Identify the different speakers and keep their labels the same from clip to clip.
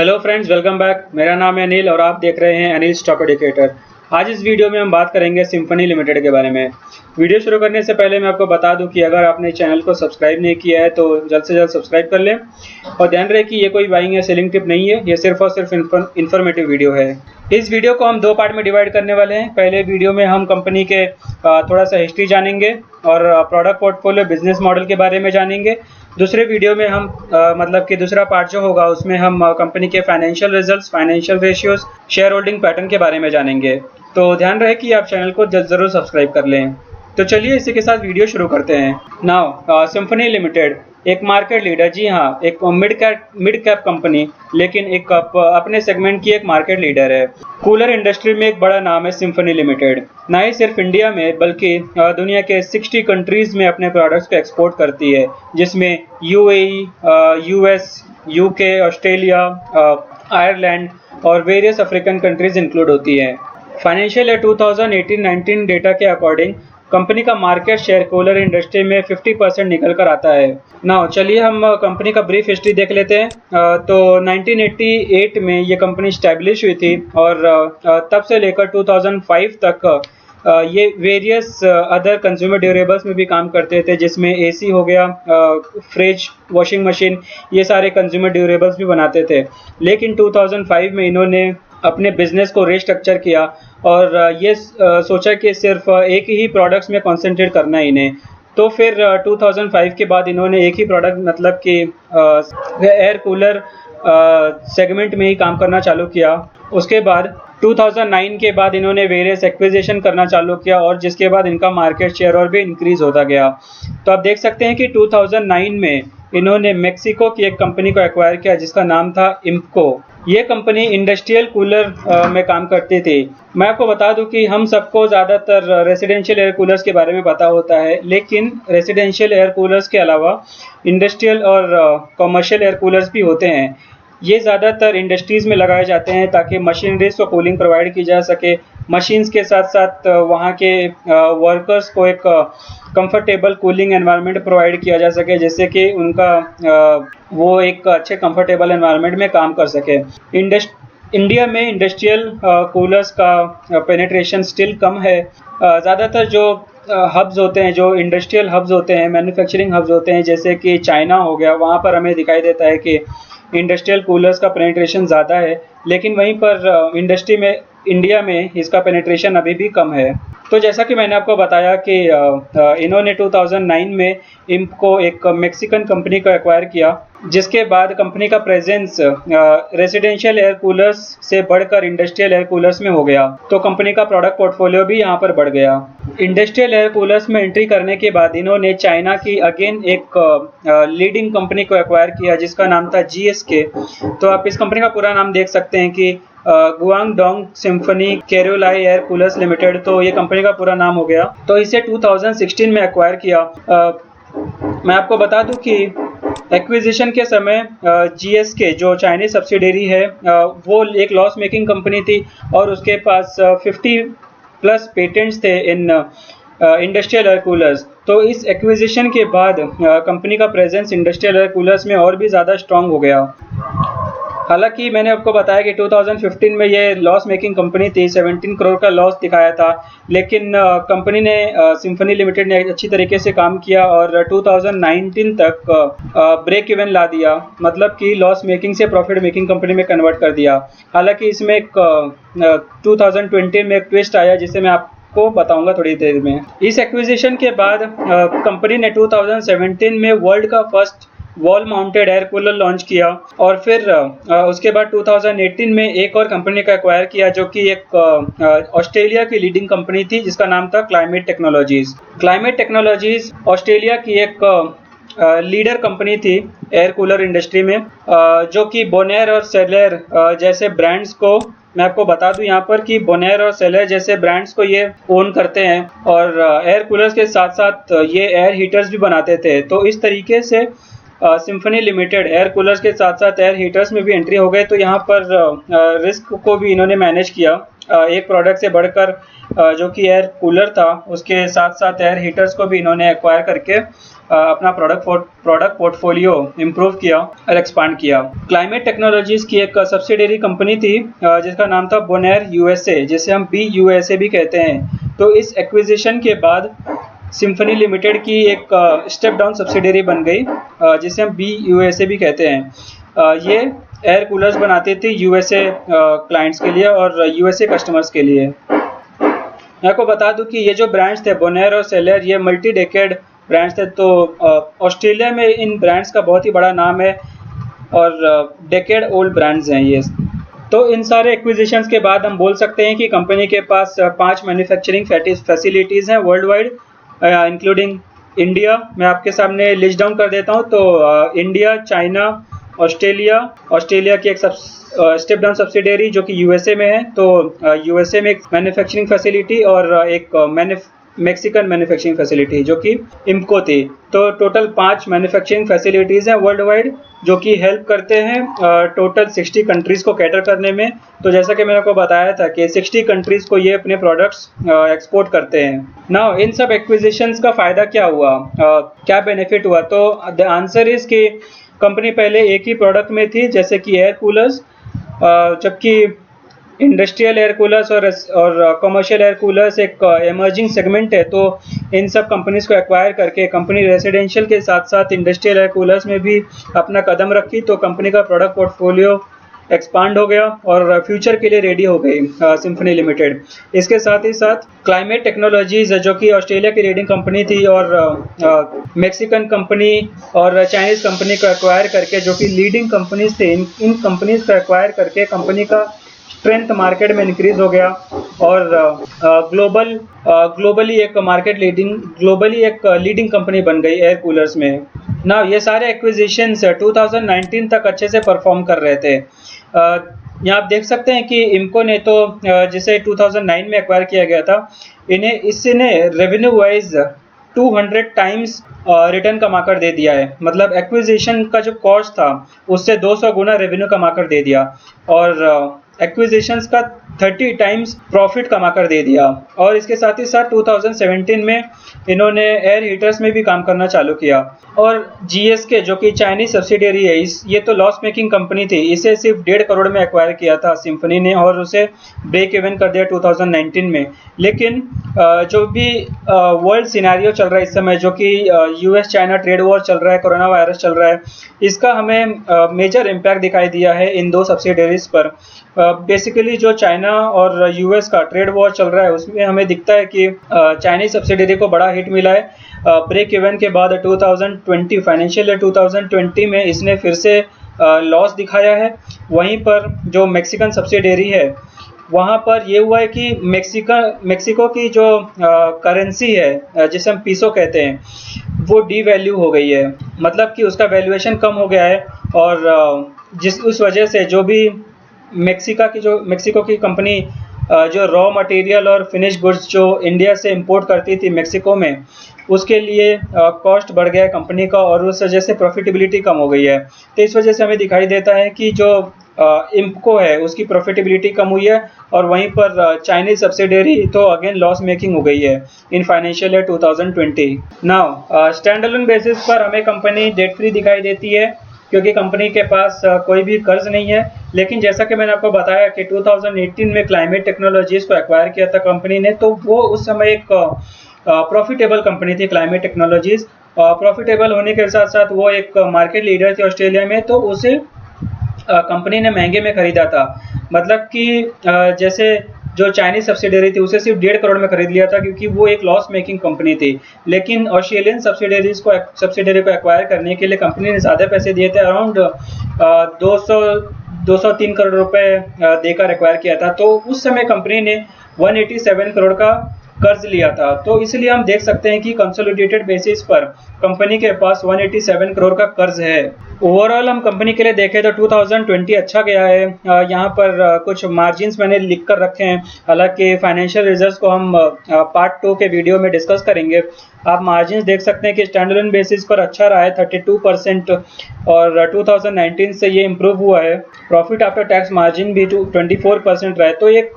Speaker 1: Hello friends, welcome back. मेरा नाम है अनिल और आप देख रहे हैं अनिल स्टॉक एडुकेटर। आज इस वीडियो में हम बात करेंगे सिम्फनी लिमिटेड के बारे में। वीडियो शुरू करने से पहले मैं आपको बता दूं कि अगर आपने चैनल को सब्सक्राइब नहीं किया है तो जल्द से जल्द सब्सक्राइब कर लें और ध्यान रहे कि ये कोई बाइंग या सेलिंग टिप नहीं है, ये सिर्फ और सिर्फ इन्फॉर्मेटिव वीडियो है। इस वीडियो को हम दो पार्ट में डिवाइड करने वाले हैं। पहले वीडियो में हम कंपनी के थोड़ा सा हिस्ट्री जानेंगे और प्रोडक्ट पोर्टफोलियो बिजनेस मॉडल के बारे में जानेंगे। दूसरे वीडियो में हम मतलब कि दूसरा पार्ट जो होगा उसमें हम कंपनी के financial results, financial ratios, share holding pattern के बारे में जानेंगे। तो ध्यान रहे कि आप चैनल को जरूर सब्सक्राइब कर लें। तो चलिए इसी के साथ वीडियो शुरू करते हैं। नाउ सिम्फनी लिमिटेड एक मार्केट लीडर, जी हाँ, एक मिड कैप कंपनी, लेकिन एक अपने सेगमेंट की एक मार्केट लीडर है। कूलर इंडस्ट्री में एक बड़ा नाम है सिम्फनी लिमिटेड। ना ही सिर्फ इंडिया में बल्कि दुनिया के 60 कंट्रीज में अपने प्रोडक्ट्स को एक्सपोर्ट करती है, जिसमें UAE, US, UK, Australia, Ireland और वेरियस अफ्रीकन कंट्रीज इंक्लूड होती हैं। फाइनेंशियल ईयर 2018-19 डेटा के अकॉर्डिंग कंपनी का मार्केट शेयर कूलर इंडस्ट्री में 50% निकल कर आता है। नाउ चलिए हम कंपनी का ब्रीफ हिस्ट्री देख लेते हैं। तो 1988 में ये कंपनी स्टैब्लिश हुई थी और तब से लेकर 2005 तक ये वेरियस अदर कंज्यूमर ड्यूरेबल्स में भी काम करते थे, जिसमें एसी हो गया, फ्रिज, वॉशिंग मशीन, ये सारे कंज्यूमर ड्यूरेबल्स भी बनाते थे। लेकिन 2005 में इन्होंने अपने बिजनेस को रीस्ट्रक्चर किया और ये सोचा कि सिर्फ एक ही प्रोडक्ट्स में कंसंट्रेट करना है इन्हें। तो फिर 2005 के बाद इन्होंने एक ही प्रोडक्ट मतलब कि एयर कूलर सेगमेंट में ही काम करना चालू किया। उसके बाद 2009 के बाद इन्होंने वेरियस एक्विजिशन करना चालू किया और जिसके बाद इनका मार्केट शेयर और भी इंक्रीज होता गया। तो आप देख सकते हैं कि 2009 में इन्होंने मेक्सिको की एक कंपनी को एक्वायर किया जिसका नाम था इम्पको। ये कंपनी इंडस्ट्रियल कूलर में काम करती थी। मैं आपको बता दूं कि हम सबको ज़्यादातर रेसिडेंशियल एयर कूलर्स के बारे में पता होता है, लेकिन रेसिडेंशियल एयर कूलर्स के अलावा इंडस्ट्रियल और कमर्शियल एयर कूलर्स भी होते हैं। ये ज़्यादातर इंडस्ट्रीज़ में लगाए जाते हैं ताकि मशीनरीज को कूलिंग प्रोवाइड की जा सके। मशीन्स के साथ साथ वहाँ के वर्कर्स को एक कंफर्टेबल कूलिंग एनवायरनमेंट प्रोवाइड किया जा सके, जिससे कि उनका वो एक अच्छे कंफर्टेबल एनवायरनमेंट में काम कर सके। इंडिया में इंडस्ट्रियल कूलर्स का पेनिट्रेशन स्टिल कम है। ज़्यादातर जो हब्स होते हैं, जो इंडस्ट्रियल हब्स होते हैं, मैन्युफैक्चरिंग हब्स होते हैं, जैसे कि चाइना हो गया, वहाँ पर हमें दिखाई देता है कि इंडस्ट्रियल कूलर्स का पेनिट्रेशन ज़्यादा है, लेकिन वहीं पर इंडस्ट्री में इंडिया में इसका पेनिट्रेशन अभी भी कम है। तो जैसा कि मैंने आपको बताया कि इन्होंने 2009 में इम्पको एक मेक्सिकन कंपनी को एक्वायर किया, जिसके बाद कंपनी का प्रेजेंस रेसिडेंशियल एयर कूलर्स से बढ़कर इंडस्ट्रियल एयर कूलर्स में हो गया। तो कंपनी का प्रोडक्ट पोर्टफोलियो भी यहाँ पर बढ़ गया। इंडस्ट्रियल एयर कूलर्स में एंट्री करने के बाद इन्होंने चाइना की अगेन एक लीडिंग कंपनी को एक्वायर किया जिसका नाम था GSK। तो आप इस कंपनी का पूरा नाम देख सकते हैं कि गुआंगडोंग सिम्फनी कैरोलाई एयर कूलर्स लिमिटेड। तो ये कंपनी का पूरा नाम हो गया। तो इसे 2016 में एक्वायर किया। मैं आपको बता दूं कि एक्विजिशन के समय GSK जो चाइनीज सब्सिडरी है वो एक लॉस मेकिंग कंपनी थी और उसके पास 50+ पेटेंट्स थे इन इंडस्ट्रियल एयर कूलर्स। तो इस एक्विजिशन के बाद कंपनी का प्रेजेंस इंडस्ट्रियल एयर कूलर्स में और भी ज़्यादा स्ट्रांग हो गया। हालांकि मैंने आपको बताया कि 2015 में ये लॉस मेकिंग कंपनी थी, 17 करोड़ का लॉस दिखाया था, लेकिन कंपनी ने सिम्फनी लिमिटेड ने अच्छी तरीके से काम किया और 2019 तक ब्रेक इवन ला दिया, मतलब कि लॉस मेकिंग से प्रॉफिट मेकिंग कंपनी में कन्वर्ट कर दिया। हालांकि इसमें एक 2020 में एक ट्विस्ट आया जिसे मैं आपको बताऊंगा थोड़ी देर में। इस एक्विजिशन के बाद कंपनी ने 2017 में वर्ल्ड का first wall mounted air cooler launch किया और फिर उसके बाद 2018 में एक और कंपनी का एक्वायर किया जो कि एक ऑस्ट्रेलिया की लीडिंग कंपनी थी जिसका नाम था climate technologies. Climate technologies Australia की एक लीडर कंपनी थी एयर कूलर इंडस्ट्री में, जो कि बोनेर और सेलर जैसे ब्रांड्स को, मैं आपको बता दूं यहाँ पर कि बोनेर और सेलर जैसे ब्रांड्स को ये ओन करते हैं और एयर कूलर्स के साथ साथ ये एयर हीटर्स भी बनाते थे। तो इस तरीके से सिम्फनी लिमिटेड एयर कूलर्स के साथ साथ एयर हीटर्स में भी एंट्री हो गए। तो यहाँ पर रिस्क को भी इन्होंने मैनेज किया एक प्रोडक्ट से बढ़कर जो कि एयर कूलर था उसके साथ साथ एयर हीटर्स को भी इन्होंने एक्वायर करके अपना प्रोडक्ट पोर्टफोलियो इम्प्रूव किया और एक्सपांड किया। क्लाइमेट टेक्नोलॉजीज की एक सब्सिडियरी कंपनी थी जिसका नाम था बोनेर यूएसए, जिसे हम BUSA भी कहते हैं। तो इस एक्विजिशन के बाद सिम्फनी लिमिटेड की एक स्टेप डाउन सब्सिडियरी बन गई जिसे हम BUSA भी कहते हैं। ये एयर कूलर्स बनाती थी USA क्लाइंट्स के लिए और USA कस्टमर्स के लिए। मैं आपको बता दूं कि ये जो ब्रांड्स थे बोनेर और सेलर, ये मल्टी डेकेड ब्रांड्स थे। तो ऑस्ट्रेलिया में इन ब्रांड्स का बहुत ही बड़ा नाम है और डेकेड ओल्ड ब्रांड्स हैं ये। तो इन सारे एक्विजिशंस के बाद हम बोल सकते हैं कि कंपनी के पास 5 मैन्युफैक्चरिंग फैसिलिटीज़ हैं वर्ल्ड वाइड, इंक्लूडिंग इंडिया। मैं आपके सामने लिस्ट डाउन कर देता हूँ। तो इंडिया, चाइना, ऑस्ट्रेलिया की एक स्टेप डाउन सब्सिडियरी जो कि USA में है। तो USA में एक मैन्युफैक्चरिंग फैसिलिटी और एक मैक्सिकन मैन्युफैक्चरिंग फैसिलिटी जो कि इम्को थी। तो टोटल 5 मैन्युफैक्चरिंग फैसिलिटीज़ हैं वर्ल्ड वाइड जो कि हेल्प करते हैं टोटल 60 कंट्रीज़ को कैटर करने में। तो जैसा कि मैंने आपको बताया था कि 60 कंट्रीज़ को ये अपने प्रोडक्ट्स एक्सपोर्ट करते हैं। नाउ इन सब एक्विजिशंस का फ़ायदा क्या हुआ, क्या बेनिफिट हुआ? तो द आंसर इज़ कि कंपनी पहले एक ही प्रोडक्ट में थी जैसे कि एयर कूलर्स, जबकि इंडस्ट्रियल एयर कूलर्स और कमर्शियल एयर कूलर्स एक इमर्जिंग सेगमेंट है। तो इन सब कंपनीज को एक्वायर करके कंपनी रेजिडेंशियल के साथ साथ इंडस्ट्रियल एयर कूलर्स में भी अपना कदम रखी। तो कंपनी का प्रोडक्ट पोर्टफोलियो एक्सपांड हो गया और फ्यूचर के लिए रेडी हो गई सिम्फनी लिमिटेड। इसके साथ ही साथ क्लाइमेट टेक्नोलॉजीज जो कि ऑस्ट्रेलिया की लीडिंग कंपनी थी और मैक्सिकन कंपनी और चाइनीज़ कंपनी को एक्वायर करके जो कि लीडिंग कंपनीज थे, इन कंपनीज को एक्वायर करके कंपनी का स्ट्रेंथ मार्केट में इंक्रीज हो गया और ग्लोबली एक लीडिंग कंपनी बन गई एयर कूलर्स में। ना ये सारे एक्विजिशंस 2019 तक अच्छे से परफॉर्म कर रहे थे। यहाँ आप देख सकते हैं कि इम्को ने तो जिसे 2009 में एक्वायर किया गया था, इसने रेवेन्यू वाइज 200 टाइम्स रिटर्न कमाकर दे दिया है। मतलब एक्विजिशन का जो कॉस्ट था उससे 200 गुना रेवेन्यू कमाकर दे दिया और एक्विजिशंस का 30 टाइम्स प्रॉफिट कमाकर दे दिया। और इसके साथ ही साथ 2017 में इन्होंने एयर हीटर्स में भी काम करना चालू किया। और GSK जो कि चाइनीज सब्सिडियरी है, ये तो लॉस मेकिंग कंपनी थी, इसे सिर्फ 1.5 करोड़ में एक्वायर किया था सिम्फनी ने और उसे ब्रेक इवन कर दिया 2019 में। लेकिन जो भी वर्ल्ड सिनेरियो चल रहा है इस समय, जो कि US चाइना ट्रेड वॉर चल रहा है, कोरोना वायरस चल रहा है, इसका हमें मेजर इम्पैक्ट दिखाई दिया है इन 2 सब्सिडियरीज पर। बेसिकली जो चाइना और US का ट्रेड वॉर चल रहा है उसमें हमें दिखता है कि चाइनीज सब्सिडियरी को बड़ा हिट मिला है। ब्रेक इवन के बाद 2020 फाइनेंशियल ईयर 2020 में इसने फिर से लॉस दिखाया है। वहीं पर जो मैक्सिकन सब्सिडियरी है वहाँ पर ये हुआ है कि मेक्सिको की जो करेंसी है जिसे हम पीसो कहते हैं, वो डीवैल्यू हो गई है। मतलब कि उसका वैल्यूएशन कम हो गया है और उस वजह से जो भी मेक्सिको की कंपनी जो रॉ मटेरियल और फिनिश गुड्स जो इंडिया से इंपोर्ट करती थी मेक्सिको में, उसके लिए कॉस्ट बढ़ गया है कंपनी का और उस वजह से प्रॉफिटेबिलिटी कम हो गई है। तो इस वजह से हमें दिखाई देता है कि जो इम्को है उसकी प्रॉफिटेबिलिटी कम हुई है और वहीं पर चाइनीज सब्सिडियरी तो अगेन लॉस मेकिंग हो गई है in financial year 2020। Now stand alone basis पर हमें कंपनी डेट फ्री दिखाई देती है क्योंकि कंपनी के पास कोई भी कर्ज नहीं है। लेकिन जैसा कि मैंने आपको बताया कि 2018 में क्लाइमेट टेक्नोलॉजीज को एक्वायर किया था कंपनी ने, तो वो उस समय एक प्रॉफिटेबल कंपनी थी क्लाइमेट टेक्नोलॉजीज। प्रॉफिटेबल होने के साथ साथ वो एक मार्केट लीडर थी ऑस्ट्रेलिया में, तो उसे कंपनी ने महंगे में खरीदा था। मतलब कि जैसे जो चाइनीज सब्सिडियरी थी उसे सिर्फ 1.5 करोड़ में खरीद लिया था क्योंकि वो एक लॉस मेकिंग कंपनी थी। लेकिन ऑस्ट्रेलियन सब्सिडियरी को एक्वायर करने के लिए कंपनी ने ज़्यादा पैसे दिए थे, अराउंड 203 करोड़ रुपए देकर एक्वायर किया था। तो उस समय कंपनी ने 187 करोड़ का कर्ज लिया था। तो इसलिए हम देख सकते हैं कि कंसोलिडेटेड बेसिस पर कंपनी के पास 187 करोड़ का कर्ज है। ओवरऑल हम कंपनी के लिए देखें तो 2020 अच्छा गया है। यहाँ पर कुछ मार्जिन्स मैंने लिख कर रखे हैं, हालांकि फाइनेंशियल रिजल्ट्स को हम पार्ट 2 के वीडियो में डिस्कस करेंगे। आप मार्जिन्स देख सकते हैं कि स्टैंडअलोन बेसिस पर अच्छा रहा है 32% और 2019 से ये इम्प्रूव हुआ है। प्रॉफिट आफ्टर टैक्स मार्जिन भी 24% रहा है। तो एक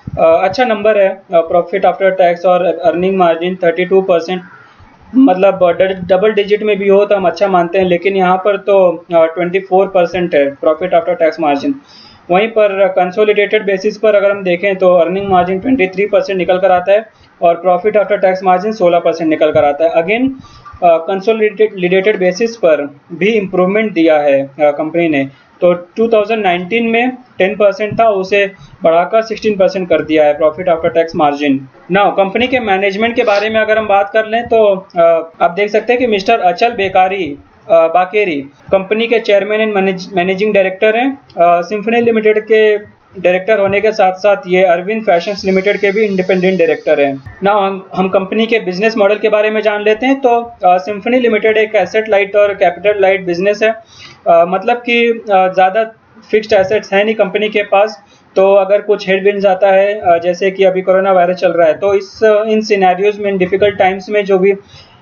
Speaker 1: अच्छा नंबर है। प्रॉफिट आफ्टर टैक्स और अर्निंग मार्जिन 32%, मतलब डबल डिजिट में भी हो तो हम अच्छा मानते हैं, लेकिन यहाँ पर तो 24% है प्रॉफिट आफ्टर टैक्स मार्जिन। वहीं पर कंसोलिडेटेड बेसिस पर अगर हम देखें तो अर्निंग मार्जिन 23% निकल कर आता है और प्रॉफिट आफ्टर टैक्स मार्जिन 16% निकल कर आता है। अगेन कंसोलिडेटेड बेसिस पर भी इम्प्रूवमेंट दिया है कंपनी ने। तो 2019 में 10% था, उसे बढ़ाकर 16% कर दिया है profit after tax margin. Now company के मैनेजमेंट के बारे में अगर हम बात कर लें तो आप देख सकते हैं कि मिस्टर अचल बाकेरी कंपनी के चेयरमैन एंड मैनेजिंग डायरेक्टर हैं। सिम्फनी लिमिटेड के डायरेक्टर होने के साथ साथ ये अरविंद फैशंस लिमिटेड के भी इंडिपेंडेंट डायरेक्टर हैं। नाउ हम कंपनी के बिजनेस मॉडल के बारे में जान लेते हैं। तो सिम्फनी लिमिटेड एक एसेट लाइट और कैपिटल लाइट बिजनेस है। मतलब कि ज़्यादा फिक्स्ड एसेट्स हैं नहीं कंपनी के पास। तो अगर कुछ हेडविंड्स आता है, जैसे कि अभी कोरोना वायरस चल रहा है, तो इन सिनेरियोज में, इन डिफिकल्ट टाइम्स में जो भी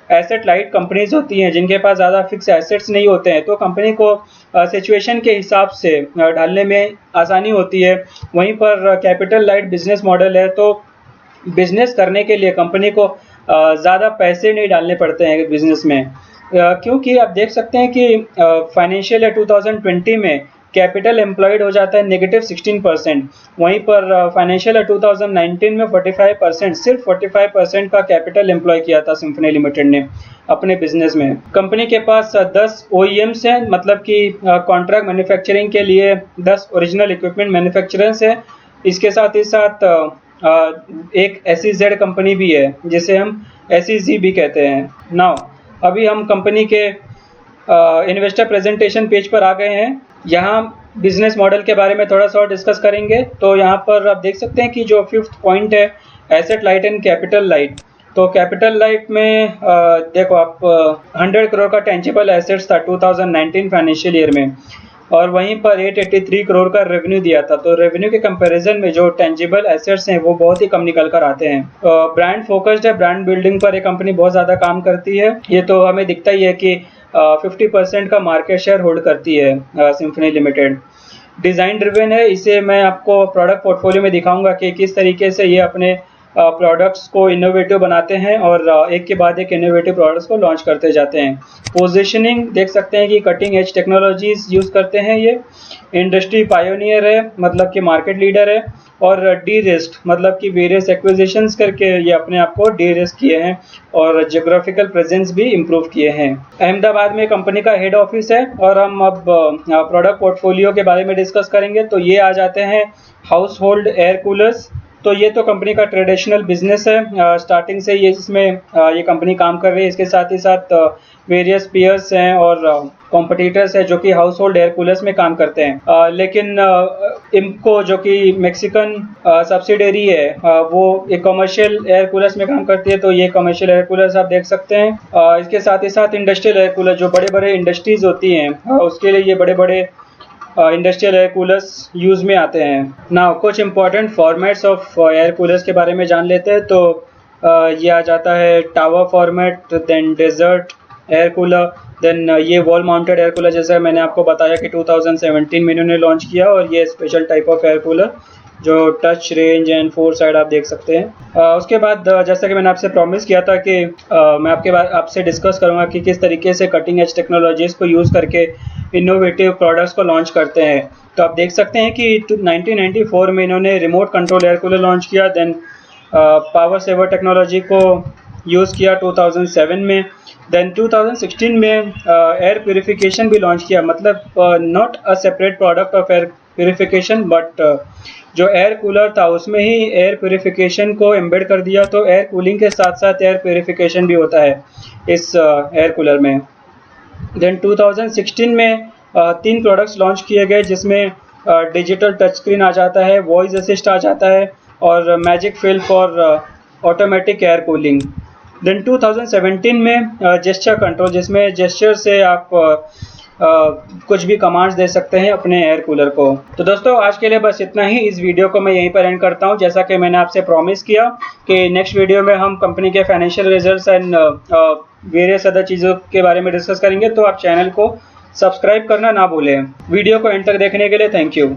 Speaker 1: एसेट लाइट कंपनीज होती हैं जिनके पास ज़्यादा फिक्स एसेट्स नहीं होते हैं, तो कंपनी को सिचुएशन के हिसाब से ढालने में आसानी होती है। वहीं पर कैपिटल लाइट बिजनेस मॉडल है, तो बिजनेस करने के लिए कंपनी को ज़्यादा पैसे नहीं डालने पड़ते हैं बिजनेस में, क्योंकि आप देख सकते हैं कि फाइनेंशियल ईयर 2020 में कैपिटल एम्प्लॉयड हो जाता है -16%। वहीं पर फाइनेंशियल ईयर 2019 में 45%, सिर्फ 45% का कैपिटल एम्प्लॉय किया था सिम्फनी लिमिटेड ने अपने बिजनेस में। कंपनी के पास 10 OEMs हैं, मतलब कि कॉन्ट्रैक्ट मैन्युफैक्चरिंग के लिए 10 ओरिजिनल इक्विपमेंट मैन्युफैक्चरर्स हैं। इसके साथ ही साथ एक SEZ कंपनी भी है जिसे हम SEZ भी कहते हैं। नाउ अभी हम कंपनी के इन्वेस्टर प्रेजेंटेशन पेज पर आ गए हैं। यहाँ बिजनेस मॉडल के बारे में थोड़ा सा और डिस्कस करेंगे। तो यहाँ पर आप देख सकते हैं कि जो 5th पॉइंट है asset light and capital light. तो कैपिटल लाइट में देखो आप 100 करोड़ का टेंजिबल एसेट्स था 2019 फाइनेंशियल ईयर में, और वहीं पर 883 करोड़ का रेवेन्यू दिया था। तो रेवेन्यू के कंपैरिजन में जो टेंजिबल एसेट्स हैं वो बहुत ही कम निकल कर आते हैं। ब्रांड फोकस्ड है, ब्रांड बिल्डिंग पर ये कंपनी बहुत ज़्यादा काम करती है। ये तो हमें दिखता ही है कि 50% का मार्केट शेयर होल्ड करती है सिम्फनी लिमिटेड। डिज़ाइन ड्रिवन है, इसे मैं आपको प्रोडक्ट पोर्टफोलियो में दिखाऊंगा कि किस तरीके से ये अपने प्रोडक्ट्स को इनोवेटिव बनाते हैं और एक के बाद एक इनोवेटिव प्रोडक्ट्स को लॉन्च करते जाते हैं। पोजीशनिंग देख सकते हैं कि कटिंग एज टेक्नोलॉजीज यूज़ करते हैं। ये इंडस्ट्री पायोनियर है, मतलब कि मार्केट लीडर है। और डी रिस्क, मतलब कि वेरियस एक्विजिशंस करके ये अपने आप को डी रिस्क किए हैं और जियोग्राफिकल प्रेजेंस भी इम्प्रूव किए हैं। अहमदाबाद में कंपनी का हेड ऑफिस है। और हम अब प्रोडक्ट पोर्टफोलियो के बारे में डिस्कस करेंगे। तो ये आ जाते हैं हाउस होल्ड एयर कूलर्स। तो ये तो कंपनी का ट्रेडिशनल बिजनेस है, स्टार्टिंग से ये इसमें ये कंपनी काम कर रही है। इसके साथ ही साथ वेरियस पीयर्स हैं और कॉम्पिटिटर्स हैं जो कि हाउस होल्ड एयर कूलर्स में काम करते हैं। लेकिन इम्को जो कि मैक्सिकन सब्सिडरी है, वो एक कमर्शियल एयर कूलर्स में काम करती है। तो ये कमर्शियल एयर कूलर्स आप देख सकते हैं। इसके साथ ही साथ इंडस्ट्रियल एयर कूलर, जो बड़े बड़े इंडस्ट्रीज होती हैं उसके लिए ये बड़े बड़े इंडस्ट्रियल एयर कूलर्स यूज़ में आते हैं। नाउ कुछ important formats of air coolers के बारे में जान लेते हैं। तो ये आ जाता है tower format, then desert air cooler, then ये वॉल माउंटेड एयर कूलर, जैसा मैंने आपको बताया कि 2017 में इन्होंने लॉन्च किया। और ये special type of air cooler जो टच रेंज एंड 4 साइड आप देख सकते हैं। उसके बाद जैसा कि मैंने आपसे प्रॉमिस किया था कि मैं आपसे डिस्कस करूंगा कि किस तरीके से कटिंग एज टेक्नोलॉजीज़ को यूज़ करके इनोवेटिव प्रोडक्ट्स को लॉन्च करते हैं। तो आप देख सकते हैं कि 1994 में इन्होंने remote control air cooler launch किया। देन पावर सेवर टेक्नोलॉजी को यूज़ किया 2007 में। देन 2016 में एयर प्योरीफिकेशन भी लॉन्च किया, मतलब not a separate product of air purification, but जो एयर कूलर था उसमें ही एयर प्योरीफिकेशन को एम्बेड कर दिया। तो एयर कूलिंग के साथ साथ एयर प्योरीफिकेशन भी होता है इस एयर कूलर में। देन 2016 में 3 प्रोडक्ट्स लॉन्च किए गए, जिसमें डिजिटल टच स्क्रीन आ जाता है, वॉइस असिस्ट आ जाता है और magic fill for automatic air cooling. Then 2017 में जेस्चर कंट्रोल, जिसमें जेस्चर से आप कुछ भी कमांड्स दे सकते हैं अपने एयर कूलर को। तो दोस्तों आज के लिए बस इतना ही। इस वीडियो को मैं यहीं पर एंड करता हूं। जैसा कि मैंने आपसे प्रॉमिस किया कि नेक्स्ट वीडियो में हम कंपनी के financial results and various other चीज़ों के बारे में डिस्कस करेंगे। तो आप चैनल को सब्सक्राइब करना ना भूलें। वीडियो को एंड तक देखने के लिए थैंक यू।